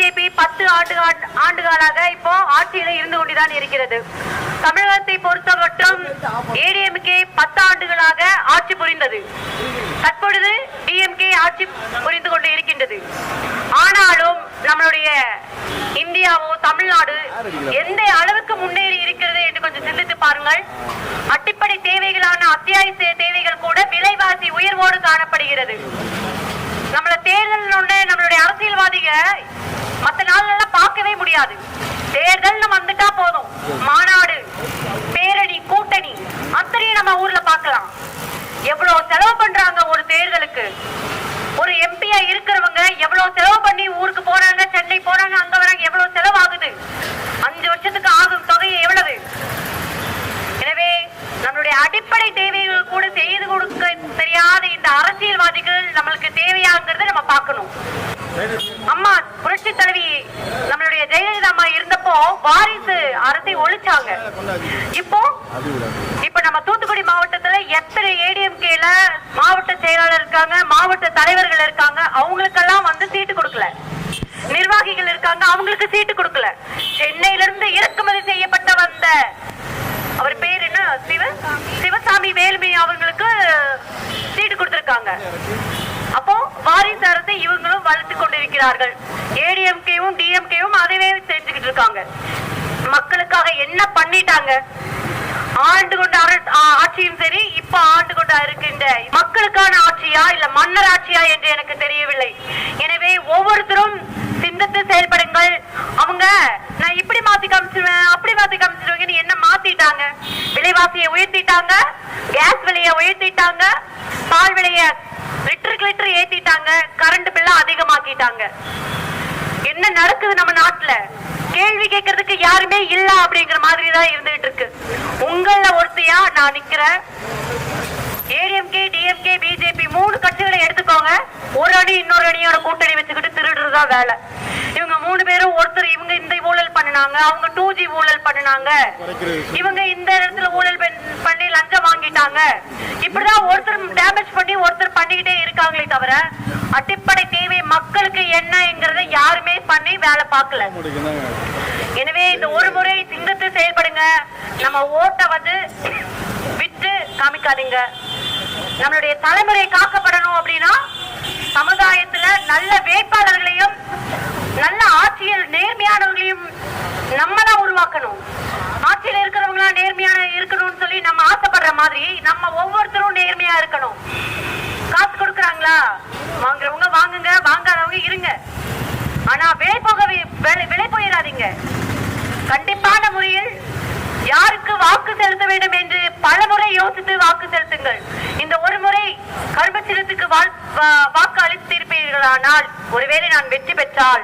BJP 10 ஆண்டுகளாக இப்போ ஆட்சியில் இருந்து கொண்டுதான் இருக்கிறது. தமிழகத்தை பொறுத்த மட்டும் ஏடிஎம்கே 10 ஆண்டுகளாக ஆட்சி புரிந்தது. தற்பொழுது டிஎம்கே ஆட்சி புரிந்து கொண்டு இருக்கின்றது. ஆனாலும் நம்மளுடைய இந்தியாவோ தமிழ்நாடு எந்த அளவுக்கு முன்னேறி இருக்கிறது என்று கொஞ்சம் சிந்தித்து பாருங்கள். அடிப்படை தேவைகளான அத்தியாவசிய தேவைகள் கூட விலைவாசி உயர்வோடு காணப்படுகிறது. நம்மள தேர்தல் நம்மளுடைய அரசியல்வாதிக மற்ற நாள்லாம் பார்க்கவே முடியாது. தேர்தல் வந்துட்டா போதும், மாநாடு, பேரணி, கூட்டணி அத்தனையும் நம்ம ஊர்ல பார்க்கலாம். எவ்வளவு செலவு பண்றாங்க ஒரு தேர்தலுக்கு. ஒரு எம்பியா இருக்கிறவங்க எவ்வளவு செலவு பண்ணி ஊருக்கு போறாங்க, சென்னை போறாங்க, அங்க வராங்க, எவ்வளவு செலவு ஆகுது, 5 வருஷத்துக்கு ஆகும் தொகை எவ்வளவு. எனவே நம்மளுடைய அடிப்படை தேவைகள் கூட செய்து கொடுக்க தெரியாத இந்த அரசியல்வாதிகள் நம்மளுக்கு தேவையாங்கிறத நம்ம பார்க்கணும். அம்மா புரட்சி தலைவி நம்மளுடைய ஜெயலலிதா அம்மா இருந்தப்போ வாரிசு அரசை ஒழிச்சாங்க. இப்ப நம்ம தூத்துக்குடி மாவட்டத்துல எத்தனை ஏடிஎம்கேல மாவட்ட செயலாளர் இருக்காங்க, மாவட்ட தலைவர்கள் இருக்காங்க, அவங்களுக்கெல்லாம் சீட்டு கொடுக்கல. நிர்வாகிகள் இருக்காங்க, அவங்களுக்கு சீட்டு கொடுக்கல. சென்னையில இருந்து இறக்குமதி செய்யப்பட்ட வந்த அவர் பேர் என்ன, சிவசாமி வேலுமணி அவங்களுக்கு சீட்டு கொடுத்திருக்காங்க. அப்போ வாரிசு அரசை இவங்களும் வளர்த்து கொண்டிருக்கிறார்கள். ஏடிஎம்கேவும் டிஎம்கேவும் அதவே செஞ்சுக்கிட்டு இருக்காங்க. மக்களுக்காக என்ன பண்ணிட்டாங்க? ஆண்டு கொண்ட ஆட்சியும் சரி, இப்ப ஆண்டு கொண்ட இருக்கின்ற மக்களுக்கான ஆட்சியா இல்ல மன்னர் ஆட்சியா என்று எனக்கு தெரியவில்லை. எனவே ஒவ்வொருத்தரும் சிந்தித்து செயல்படுங்கள். அவங்க நான் இப்படி மாத்தி காமிச்சிருவேன், அப்படி மாத்தி காமிச்சிருவேன்னு என்ன மாத்திட்டாங்க? விலைவாசியை உயர்த்திட்டாங்க, கேஸ் விலையை உயர்த்திட்டாங்க, பால் விலைய லிட்டருக்கு ஏத்திட்டாங்க, கரண்ட் பில்ல அதிகமாக்கிட்டாங்க. என்ன நடக்குது நம்ம நாட்டுல? கேள்வி கேட்கறதுக்கு யாருமே இல்ல அப்படிங்கிற மாதிரி தான் இருந்துட்டு இருக்கு. உங்கள ஒருத்தையா நான் நிக்கிறேன். ஏடிஎம்கே, டிஎம்கே, பிஜேபி 3 கட்சிகளை எடுத்துக்கோங்க. ஒரு அணி இன்னொரு அணியோட கூட்டணி வச்சுக்கிட்டு திருடுறதா வேலை. இவங்க 3 பேரும் ஒருத்தர் இவங்க இந்த ஊழல் பண்ணினாங்க, அவங்க 2G ஊழல் பண்ணினாங்க, இவங்க இந்த இடத்துல ஊழல் பண்ணி லஞ்சம் வாங்கிட்டாங்க. இப்படிதான் ஒருத்தர் டேமேஜ் பண்ணி ஒருத்தர் பண்ணிக்கிட்டே இருக்காங்களே தவிர அடிப்படை தேவை மக்களுக்கு என்னங்கிறத யாருமே பண்ணி வேலை பார்க்கல. எனவே இந்த ஒரு முறை சிந்தித்து செயல்படுங்க. நம்ம ஓட்ட விட்டு காமிக்காதீங்க. நம்மளுடைய தலைமுறை காக்கப்படணும் அப்படின்னா சமுதாயத்துல நல்ல வேட்பாளர்களையும் நல்ல ஆட்சியில் நேர்மையானவர்களையும் நம்ம தான் உருவாக்கணும். ஆட்சியில் இருக்கிறவங்களா நேர்மையான இருக்கணும்னு சொல்லி நம்ம ஆசைப்படுற மாதிரி நம்ம ஒவ்வொருத்தரும் நேர்மையா இருக்கணும். காசு கொடுக்கறாங்களா, வாங்குறவங்க வாங்குங்க, வாங்காதவங்க இருங்க. ஆனா விலை போயிடாதீங்க. கண்டிப்பான முறையில் யாருக்கு வாக்கு செலுத்த வேண்டும் என்று பல முறை யோசித்து வாக்கு செலுத்துங்கள். இந்த ஒரு முறை கரும்பச்சிலத்துக்கு வாக்கு அளித்திருப்பீர்களானால், ஒருவேளை நான் வெற்றி பெற்றால்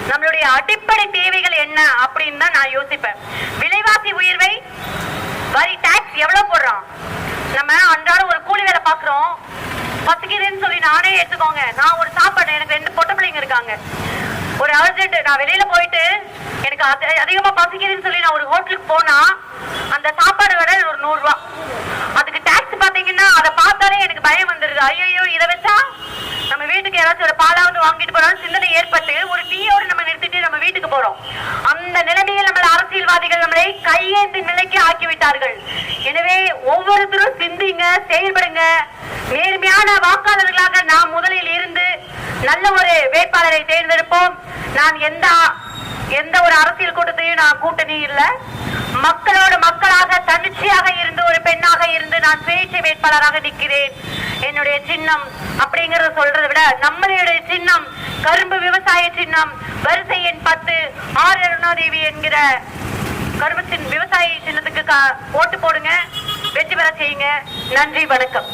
நம்மளுடைய அடிப்படை தேவைகள் என்ன அப்படின்னு தான் நான் யோசிப்பேன். விலைவாசி உயர்வை, வரி, டாக்ஸ் எவ்வளவு போடுறான்? நம்ம அன்றாடம் ஒரு கூலி வேலை பாக்குறோம். பசிக்குதுன்னு சொல்லி நானே எடுத்துக்கோங்க. நான் ஒரு சாப்பாடு, எனக்கு 2 பொட்ட பிள்ளைங்க இருக்காங்க. ஒரு அர்ஜென்ட், நான் வெளியில போயிட்டு எனக்கு அதிகமா பசிக்குதுன்னு சொல்லி நான் ஒரு ஹோட்டலுக்கு போனா அந்த சாப்பாடு விட ஒரு 100 ரூபாய். அதுக்கு டாக்ஸ் பாத்தீங்கன்னா அதை பார்த்தாலே எனக்கு பயம் வந்துருது. ஐயோ, இதை வச்சா நம்ம வீட்டுக்கு யாராச்சும் ஒரு பாலாவது வாங்கிட்டு போறோம் சிந்தனை ஏற்பட்டு ஒரு டீயோடு நம்ம நிறுத்திட்டு நம்ம வீட்டுக்கு போறோம். அந்த நிலைமையில் நம்ம அரசியல்வாதிகள் நம்மளை கையேந்தி நிலைக்கு ஆக்கிவிட்டார்கள். எனவே ஒவ்வொருத்தரும் சிந்திங்க, செயல்படுங்க. நேர்மையான வாக்காளர்களாக நாம் முதலில் இருந்து நல்ல ஒரு வேட்பாளரை தேர்ந்தெடுப்போம். நான் எந்த ஒரு அரசியல் கூட்டத்தையும் நான் கூட்டணி இல்ல, மக்களோடு மக்களாக தன்னிச்சையாக இருந்து ஒரு பெண்ணாக இருந்து நான் சுயேட்சை வேட்பாளராக நிற்கிறேன். என்னுடைய சின்னம் அப்படிங்கறத சொல்றதை விட நம்மளுடைய சின்னம் கரும்பு விவசாய சின்னம், வரிசை எண் 10 ஆர் அருணாதேவி என்கிற கரும்பு விவசாய சின்னத்துக்கு ஓட்டு போடுங்க, வெற்றி பெற செய்யுங்க. நன்றி, வணக்கம்.